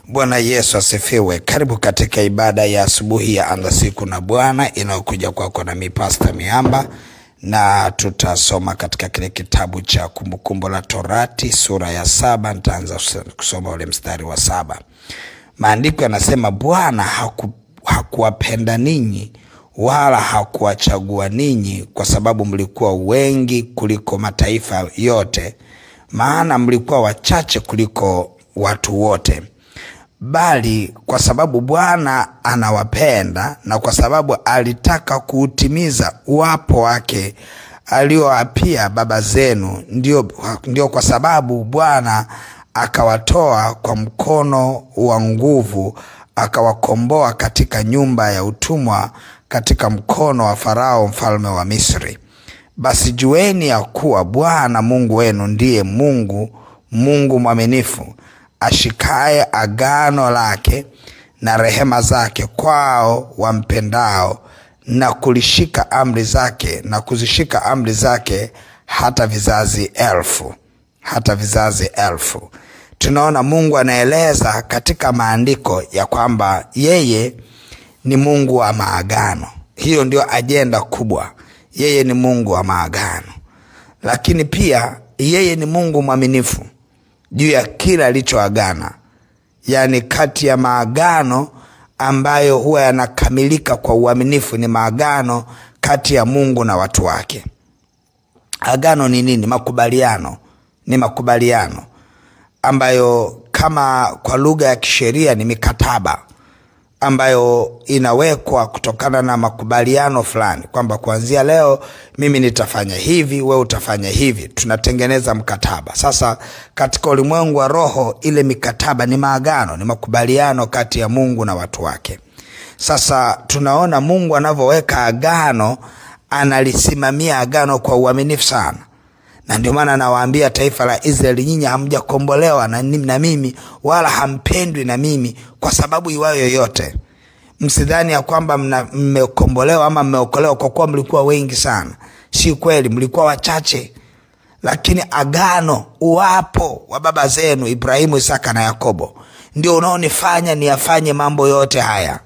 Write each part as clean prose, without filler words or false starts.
Bwana Yesu asifiwe. Karibu katika ibada ya asubuhi ya Anza Siku na Bwana inayokuja kwako na Pastor Miamba, na tutasoma katika kile kitabu cha Kumbukumbu la Torati sura ya 7. Nitaanza kusoma ule mstari wa 7. Maandiko yanasema Bwana hakuwapenda ninyi wala hakuwachagua ninyi kwa sababu mlikuwa wengi kuliko mataifa yote, maana mlikuwa wachache kuliko watu wote, bali kwa sababu Bwana anawapenda na kwa sababu alitaka kuutimiza uapo wake alioapia baba zenu, ndio kwa sababu Bwana akawatoa kwa mkono wa nguvu, akawakomboa katika nyumba ya utumwa, katika mkono wa Farao mfalme wa Misri. Basi jueni ya kuwa Bwana Mungu wenu ndiye Mungu mwaminifu, ashikaye agano lake na rehema zake kwao wampendao, na kulishika amri zake na kuzishika amri zake hata vizazi elfu. Tunaona Mungu anaeleza katika maandiko ya kwamba yeye ni Mungu wa maagano. Hiyo ndio ajenda kubwa. Yeye ni Mungu wa maagano, lakini pia yeye ni Mungu mwaminifu juu ya kila alichoagana. Yani kati ya maagano ambayo huwa yanakamilika kwa uaminifu ni maagano kati ya Mungu na watu wake. Agano ni nini? Makubaliano. Ni makubaliano ambayo kama kwa lugha ya kisheria ni mikataba ambayo inawekwa kutokana na makubaliano fulani, kwamba kuanzia leo mimi nitafanya hivi, wewe utafanya hivi. Tunatengeneza mkataba. Sasa katika ulimwengu wa roho, ile mikataba ni maagano, ni makubaliano kati ya Mungu na watu wake. Sasa tunaona Mungu anavyoweka agano, analisimamia agano kwa uaminifu sana. Na ndio maana nawaambia taifa la Israeli, nyinyi hamjakombolewa na mimi wala hampendwi na mimi kwa sababu iwayo yoyote. Msidhani ya kwamba mmekombolewa ama mmeokolewa kwa kuwa mlikuwa wengi sana. Si kweli, mlikuwa wachache. Lakini agano, uapo wa baba zenu Ibrahimu, Isaka na Yakobo ndio unaonifanya niyafanye mambo yote haya.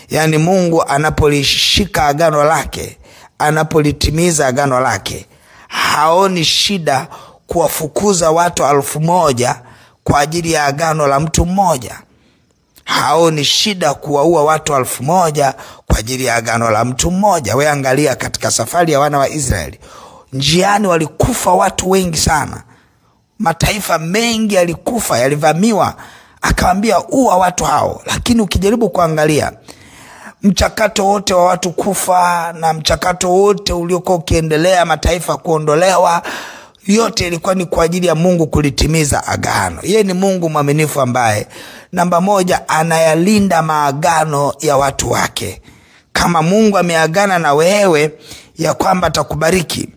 Yani Mungu anapolishika agano lake, anapolitimiza agano lake, haoni shida kuwafukuza watu 1000 kwa ajili ya agano la mtu mmoja. Haoni shida kuwaua watu 1000 kwa ajili ya agano la mtu mmoja. Wewe angalia katika safari ya wana wa Israeli, njiani walikufa watu wengi sana. Mataifa mengi yalikufa, yalivamiwa. Akawaambia ua watu hao. Lakini ukijaribu kuangalia mchakato wote wa watu kufa na mchakato wote uliokuwa ukiendelea, mataifa kuondolewa, yote ilikuwa ni kwa ajili ya Mungu kulitimiza agano. Yeye ni Mungu mwaminifu ambaye namba 1 anayalinda maagano ya watu wake. Kama Mungu ameagana na wewe ya kwamba atakubariki,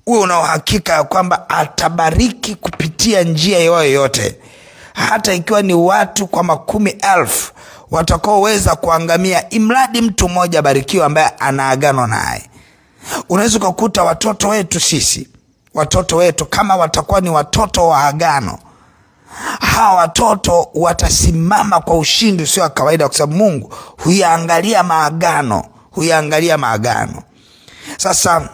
uwe una uhakika ya kwamba atabariki kupitia njia yoyote, hata ikiwa ni watu kwa 10,000 watakaoweza kuangamia, imradi mtu mmoja barikiwa ambaye anaagano naye. Unaweza kukuta watoto wetu sisi, watoto wetu kama watakuwa ni watoto wa agano, hawa watoto watasimama kwa ushindi usio kawaida, kwa sababu Mungu huyaangalia maagano. Sasa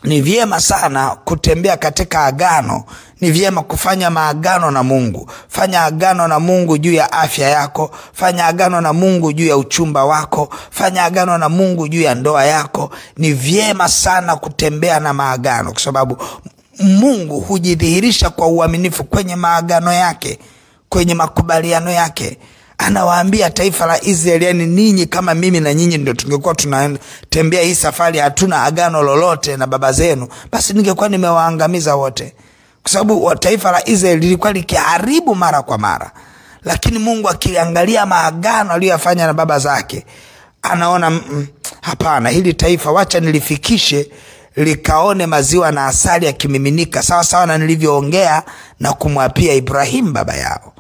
ni vyema sana kutembea katika agano. Ni vyema kufanya maagano na Mungu. Fanya agano na Mungu juu ya afya yako. Fanya agano na Mungu juu ya uchumba wako. Fanya agano na Mungu juu ya ndoa yako. Ni vyema sana kutembea na maagano, kwa sababu Mungu hujidhihirisha kwa uaminifu kwenye maagano yake, kwenye makubaliano yake. Anawaambia taifa la Israeli, yani ninyi kama mimi na nyinyi ndio tungekuwa tunatembea hii safari, hatuna agano lolote na baba zenu, basi ningekuwa nimewaangamiza wote. Kwa sababu taifa la Israeli lilikuwa likiharibu mara kwa mara. Lakini Mungu akiangalia maagano aliyofanya na baba zake, anaona hapana, hili taifa wacha nilifikishe likaone maziwa na asali yakimiminika, sawa sawa na nilivyoongea na kumwapia Ibrahim baba yao.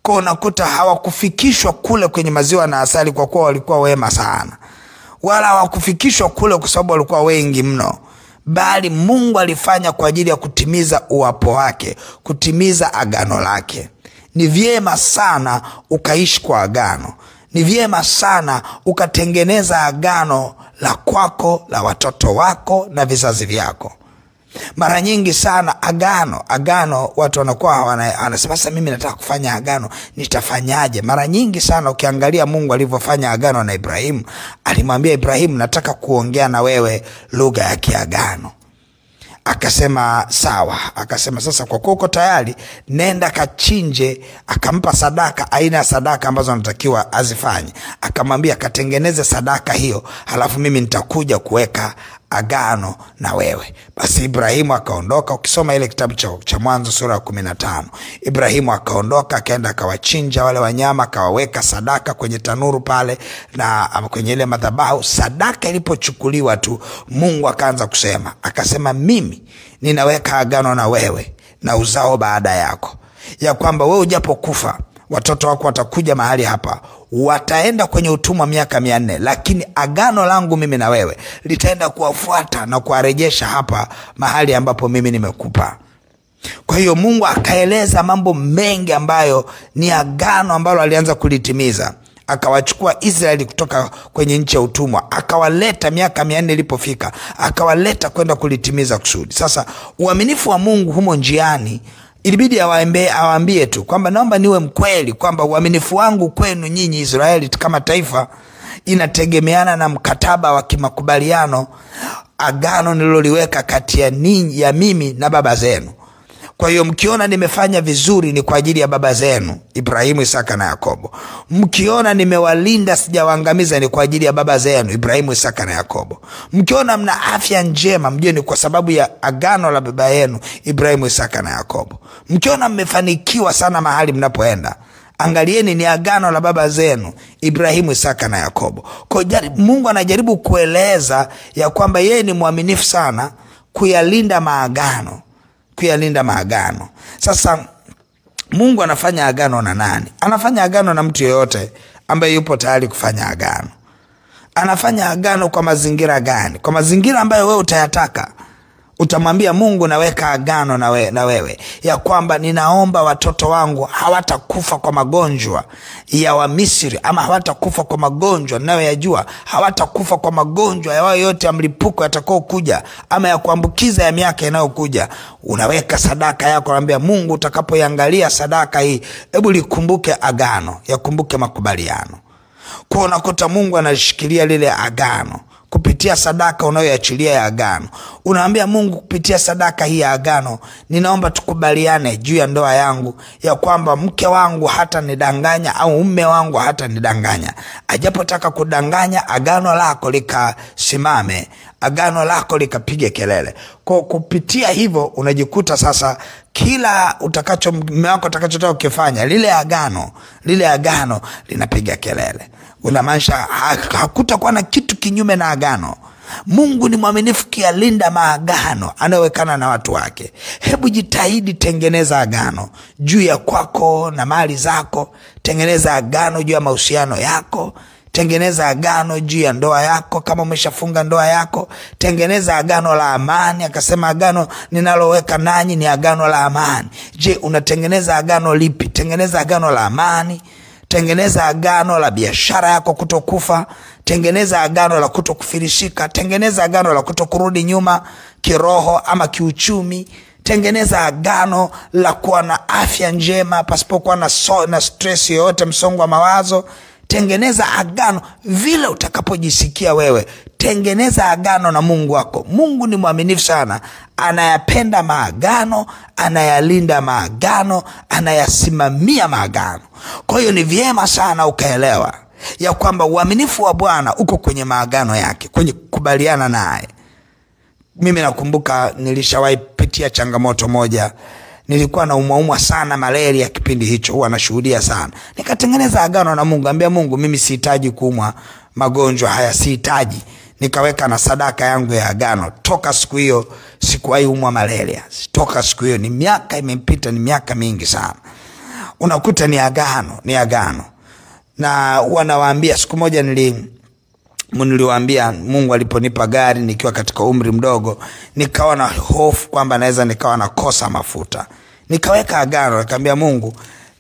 Kwa unakuta hawakufikishwa kule kwenye maziwa na asali kwa kuwa walikuwa wema sana, wala hawakufikishwa kule kwa sababu walikuwa wengi mno, bali Mungu alifanya kwa ajili ya kutimiza uapo wake, kutimiza agano lake. Ni vyema sana ukaishi kwa agano. Ni vyema sana ukatengeneza agano la kwako, la watoto wako na vizazi vyako. Mara nyingi sana agano watu wanakuwa wanasema sasa mimi nataka kufanya agano, nitafanyaje? Mara nyingi sana ukiangalia Mungu alivyofanya agano na Ibrahimu, alimwambia Ibrahimu, nataka kuongea na wewe lugha ya kiagano. Akasema sawa. Akasema sasa kwa kuwa uko tayari, nenda kachinje. Akampa sadaka, aina ya sadaka ambazo anatakiwa azifanye. Akamwambia katengeneze sadaka hiyo, halafu mimi nitakuja kuweka agano na wewe. Basi Ibrahimu akaondoka. Ukisoma ile kitabu cha Mwanzo sura ya 15, Ibrahimu akaondoka, akaenda akawachinja wale wanyama, akawaweka sadaka kwenye tanuru pale na kwenye ile madhabahu. Sadaka ilipochukuliwa tu, Mungu akaanza kusema, akasema mimi ninaweka agano na wewe na uzao baada yako, ya kwamba wewe ujapokufa, watoto wako watakuja mahali hapa, wataenda kwenye utumwa miaka 400, lakini agano langu mimi na wewe litaenda kuwafuata na kuwarejesha hapa mahali ambapo mimi nimekupa. Kwa hiyo Mungu akaeleza mambo mengi ambayo ni agano ambalo alianza kulitimiza. Akawachukua Israeli kutoka kwenye nchi ya utumwa, akawaleta miaka 400 ilipofika, akawaleta kwenda kulitimiza kusudi. Sasa uaminifu wa Mungu humo njiani, ilibidi awaambie tu kwamba naomba niwe mkweli kwamba uaminifu wangu kwenu nyinyi Israeli kama taifa inategemeana na mkataba wa kimakubaliano, agano nililoliweka kati ya mimi na baba zenu. Kwa hiyo mkiona nimefanya vizuri ni kwa ajili ya baba zenu Ibrahimu, Isaka na Yakobo. Mkiona nimewalinda sijawaangamiza ni kwa ajili ya baba zenu Ibrahimu, Isaka na Yakobo. Mkiona mna afya njema, mjue ni kwa sababu ya agano la baba yenu Ibrahimu, Isaka na Yakobo. Mkiona mmefanikiwa sana mahali mnapoenda, angalieni ni agano la baba zenu Ibrahimu, Isaka na Yakobo. Kwa Mungu anajaribu kueleza ya kwamba yeye ni mwaminifu sana kuyalinda maagano. Sasa Mungu anafanya agano na nani? Anafanya agano na mtu yeyote ambaye yupo tayari kufanya agano. Anafanya agano kwa mazingira gani? Kwa mazingira ambayo wewe utayataka. Utamwambia Mungu, naweka agano na wewe ya kwamba ninaomba watoto wangu hawatakufa kwa magonjwa ya Wamisri, ama hawatakufa kwa magonjwa ninayoyajua, hawatakufa kwa magonjwa ya wao yote ya mlipuko yatakao kuja ama ya kuambukiza ya miaka inayokuja. Unaweka sadaka yako, unamwambia Mungu, utakapoiangalia sadaka hii, hebu likumbuke agano, yakumbuke makubaliano. Kwa unakuta Mungu anashikilia lile agano kupitia sadaka unayoachilia ya agano. Unaambia Mungu, kupitia sadaka hii ya agano, ninaomba tukubaliane juu ya ndoa yangu ya kwamba mke wangu hata nidanganya au mume wangu hata nidanganya. Ajapotaka kudanganya, agano lako likasimame, agano lako likapige kelele. Kwa kupitia hivyo unajikuta sasa kila mume wako atakachotaka kufanya, lile agano linapiga kelele. Unamaanisha hakutakuwa na kitu kinyume na agano. Mungu ni mwaminifu kialinda maagano anayowekana na watu wake. Hebu jitahidi, tengeneza agano juu ya kwako na mali zako. Tengeneza agano juu ya mahusiano yako. Tengeneza agano juu ya ndoa yako kama umeshafunga ndoa yako. Tengeneza agano la amani. Akasema agano ninaloweka nanyi ni agano la amani. Je, unatengeneza agano lipi? Tengeneza agano la amani. Tengeneza agano la biashara yako kutokufa. Tengeneza agano la kutokufirishika. Tengeneza agano la kutokurudi nyuma kiroho ama kiuchumi. Tengeneza agano la kuwa na afya njema pasipokuwa na stress yoyote, msongo wa mawazo. Tengeneza agano vile utakapojisikia wewe. Tengeneza agano na Mungu wako. Mungu ni mwaminifu sana. Anayapenda maagano, anayalinda maagano, anayasimamia maagano. Kwa hiyo ni vyema sana ukaelewa ya kwamba uaminifu wa Bwana uko kwenye maagano yake, kwenye kukubaliana naye. Mimi nakumbuka nilishawahi pitia changamoto moja. Nilikuwa na umwa sana malaria kipindi hicho, huwa nashuhudia sana. Nikatengeneza agano na Mungu, ambia Mungu, mimi sihitaji kuumwa magonjwa haya, sihitaji. Nikaweka na sadaka yangu ya agano. Toka siku hiyo sikuwahi umwa malaria. Toka siku hiyo, ni miaka imepita, ni miaka mingi sana. Unakuta ni agano. Na wanawaambia, siku moja niliwaambia, Mungu aliponipa gari nikiwa katika umri mdogo, nikawa na hofu kwamba naweza nikawa nakosa mafuta. Nikaweka agano, nikamwambia Mungu,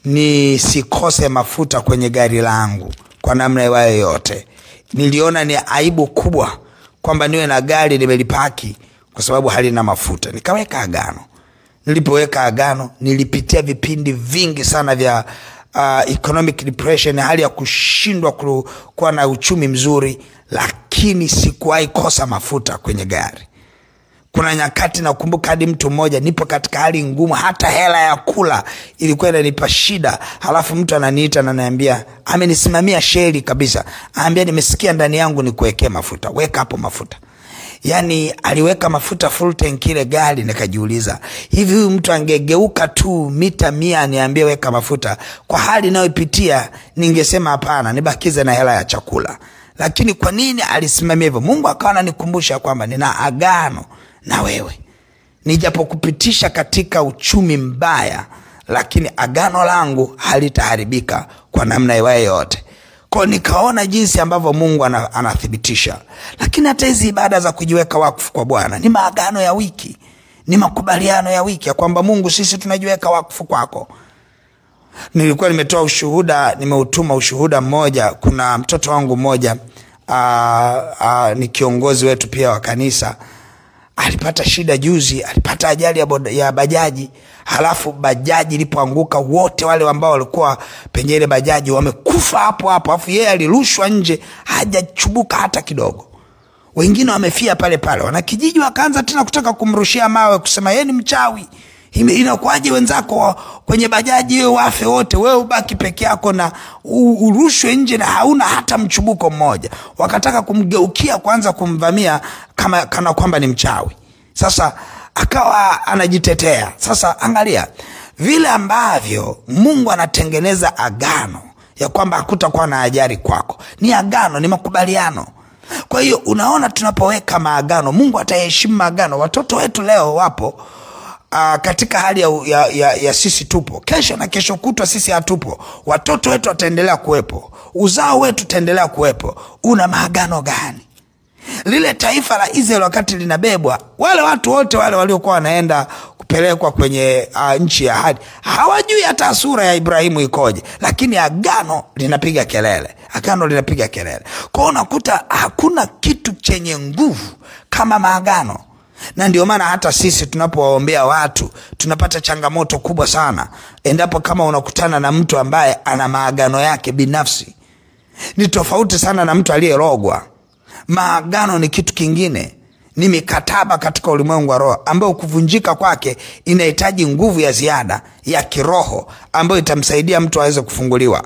nisikose mafuta kwenye gari langu kwa namna yoyote. Niliona ni aibu kubwa kwamba niwe na gari nimelipaki kwa sababu halina mafuta. Nikaweka agano. Nilipoweka agano, nilipitia vipindi vingi sana vya economic depression, hali ya kushindwa kuwa na uchumi mzuri, lakini sikuwahi kosa mafuta kwenye gari. Kuna nyakati nakumbuka hadi mtu mmoja, nipo katika hali ngumu, hata hela ya kula ilikuwa inanipa shida, halafu mtu ananiita na ananiambia, amenisimamia sheri kabisa, anambia nimesikia ndani yangu nikuwekee mafuta, weka hapo mafuta. Yani aliweka mafuta full tank ile gari. Nikajiuliza, hivi huyu mtu angegeuka tu mita 100 niambie weka mafuta, kwa hali ninayopitia ningesema hapana, nibakize na hela ya chakula. Lakini kwa nini alisimamia hivyo? Mungu akawa ananikumbusha kwamba nina agano na wewe. Nijapokupitisha katika uchumi mbaya, lakini agano langu halitaharibika kwa namna yoyote. Kwa nikaona jinsi ambavyo Mungu anathibitisha. Lakini hata hizi ibada za kujiweka wakfu kwa Bwana ni maagano ya wiki, ni makubaliano ya wiki ya kwamba Mungu, sisi tunajiweka wakfu kwako. Nilikuwa nimetoa ushuhuda, nimeutuma ushuhuda mmoja. Kuna mtoto wangu mmoja ni kiongozi wetu pia wa kanisa. Alipata shida juzi, alipata ajali ya bajaji. Halafu bajaji ilipoanguka, wote wale ambao walikuwa penye ile bajaji wamekufa hapo hapo. Alafu yeye alirushwa nje, hajachubuka hata kidogo. Wengine wamefia pale pale. Wanakijiji wakaanza tena kutaka kumrushia mawe, kusema yeye ni mchawi. Inakuaje wenzako kwenye bajaji wewe wafe wote, wewe ubaki peke yako na urushwe nje na hauna hata mchubuko mmoja. Wakataka kumgeukia kwanza kumvamia kana kwamba ni mchawi. Sasa akawa anajitetea. Sasa angalia vile ambavyo Mungu anatengeneza agano ya kwamba hakutakuwa na ajali kwako. Ni agano, ni makubaliano. Kwa hiyo unaona, tunapoweka maagano, Mungu ataheshimu maagano. Watoto wetu leo wapo katika hali ya sisi tupo, kesho na kesho kutwa sisi hatupo. Watoto wetu wataendelea kuwepo, uzao wetu utaendelea kuwepo. Una maagano gani? Lile taifa la Israeli wakati linabebwa, wale watu wote wale waliokuwa wanaenda kupelekwa kwenye nchi ya ahadi, hawajui hata sura ya Ibrahimu ikoje, lakini agano linapiga kelele. Agano linapiga kelele. Kwa unakuta hakuna kitu chenye nguvu kama maagano. Na ndio maana hata sisi tunapowaombea watu tunapata changamoto kubwa sana endapo kama unakutana na mtu ambaye ana maagano yake binafsi. Ni tofauti sana na mtu aliyerogwa. Maagano ni kitu kingine, ni mikataba katika ulimwengu wa roho ambayo kuvunjika kwake inahitaji nguvu ya ziada ya kiroho ambayo itamsaidia mtu aweze kufunguliwa.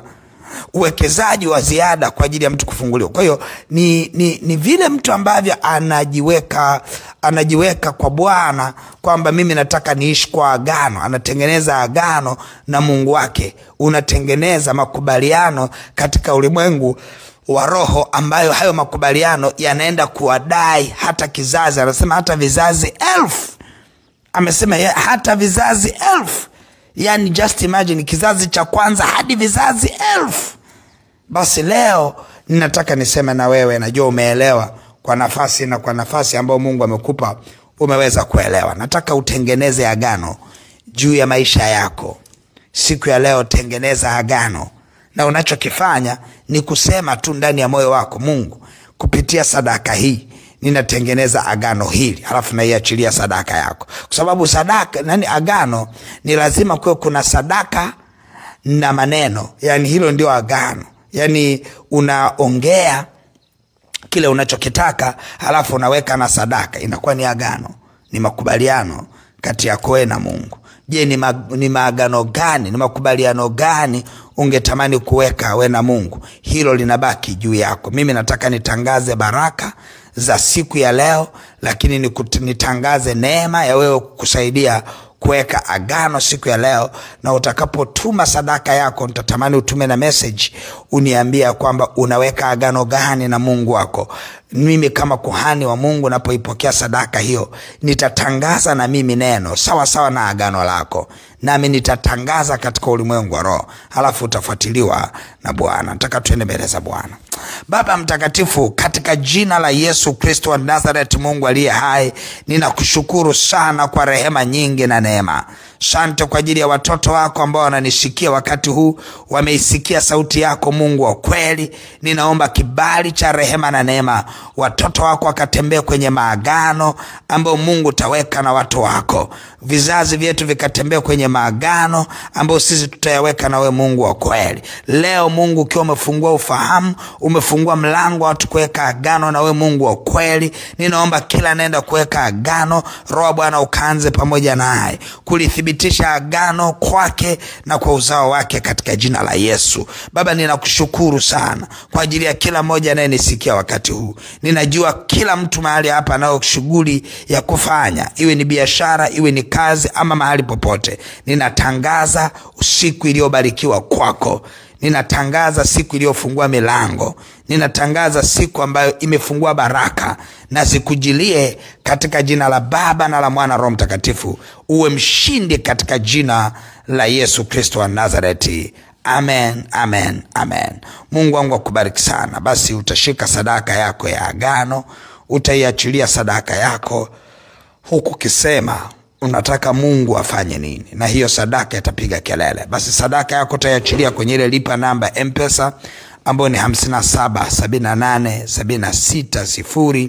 Uwekezaji wa ziada kwa ajili ya mtu kufunguliwa. Kwa hiyo ni vile mtu ambavyo anajiweka kwa Bwana kwamba mimi nataka niishi kwa agano. Anatengeneza agano na Mungu wake. Unatengeneza makubaliano katika ulimwengu wa roho ambayo hayo makubaliano yanaenda kuwadai hata kizazi. Anasema hata vizazi 1000. Amesema hata vizazi 1000. Yani just imagine, kizazi cha kwanza hadi vizazi 1000. Basi leo ninataka niseme na wewe, najua umeelewa kwa nafasi ambayo Mungu amekupa, umeweza kuelewa. Nataka utengeneze agano juu ya maisha yako. Siku ya leo tengeneza agano. Na unachokifanya ni kusema tu ndani ya moyo wako, Mungu, kupitia sadaka hii ninatengeneza agano hili, halafu naiachilia sadaka yako. Kwa sababu sadaka agano ni lazima kuwe kuna sadaka na maneno. Yani hilo ndio agano. Yani unaongea kile unachokitaka, halafu unaweka na sadaka, inakuwa ni agano. Ni makubaliano kati yako na Mungu. Je, ni maagano gani, ni makubaliano gani ungetamani kuweka wewe na Mungu? Hilo linabaki juu yako. Mimi nataka nitangaze baraka za siku ya leo, lakini nitangaze neema ya wewe kusaidia kuweka agano siku ya leo. Na utakapotuma sadaka yako, nitatamani utume na message uniambia kwamba unaweka agano gani na Mungu wako. Mimi kama kuhani wa Mungu napoipokea sadaka hiyo, nitatangaza na mimi neno sawa sawa na agano lako, nami nitatangaza katika ulimwengu wa roho, halafu utafuatiliwa na Bwana. Nataka tuende mbele za Bwana. Baba mtakatifu, katika jina la Yesu Kristo wa Nazareth, Mungu aliye hai, ninakushukuru sana kwa rehema nyingi na neema. Asante kwa ajili ya watoto wako ambao wananisikia wakati huu, wameisikia sauti yako Mungu wa kweli. Ninaomba kibali cha rehema na neema, watoto wako wakatembee kwenye maagano ambao Mungu utaweka na watu wako. Vizazi vyetu vikatembea kwenye maagano ambao sisi tutayaweka na we Mungu wa kweli. Leo Mungu, ukiwa umefungua ufahamu, umefungua mlango watu kuweka agano na we Mungu wa kweli, ninaomba kila nenda kuweka agano, Roho Bwana ukaanze pamoja naye kulithibitisha agano kwake na kwa uzao wake katika jina la Yesu. Baba, ninakushukuru sana kwa ajili ya kila mmoja anayenisikia wakati huu. Ninajua kila mtu mahali hapa anao shughuli ya kufanya, iwe ni biashara, iwe ni kazi, ama mahali popote. Ninatangaza usiku iliyobarikiwa kwako. Ninatangaza siku iliyofungua milango. Ninatangaza siku ambayo imefungua baraka, na zikujilie katika jina la Baba na la Mwana Roho Mtakatifu. Uwe mshindi katika jina la Yesu Kristo wa Nazareti. Amen, amen, amen. Mungu wangu akubariki sana. Basi utashika sadaka yako ya agano, utaiachilia sadaka yako huku kisema unataka Mungu afanye nini, na hiyo sadaka itapiga kelele. Basi sadaka yako utaiachilia kwenye ile lipa namba M-Pesa ambayo ni 577876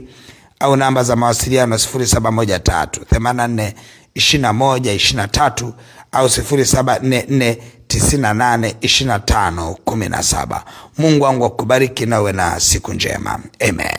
au namba za mawasiliano 0713842123 au 0744982517. Mungu wangu akubariki na uwe na siku njema. Amen.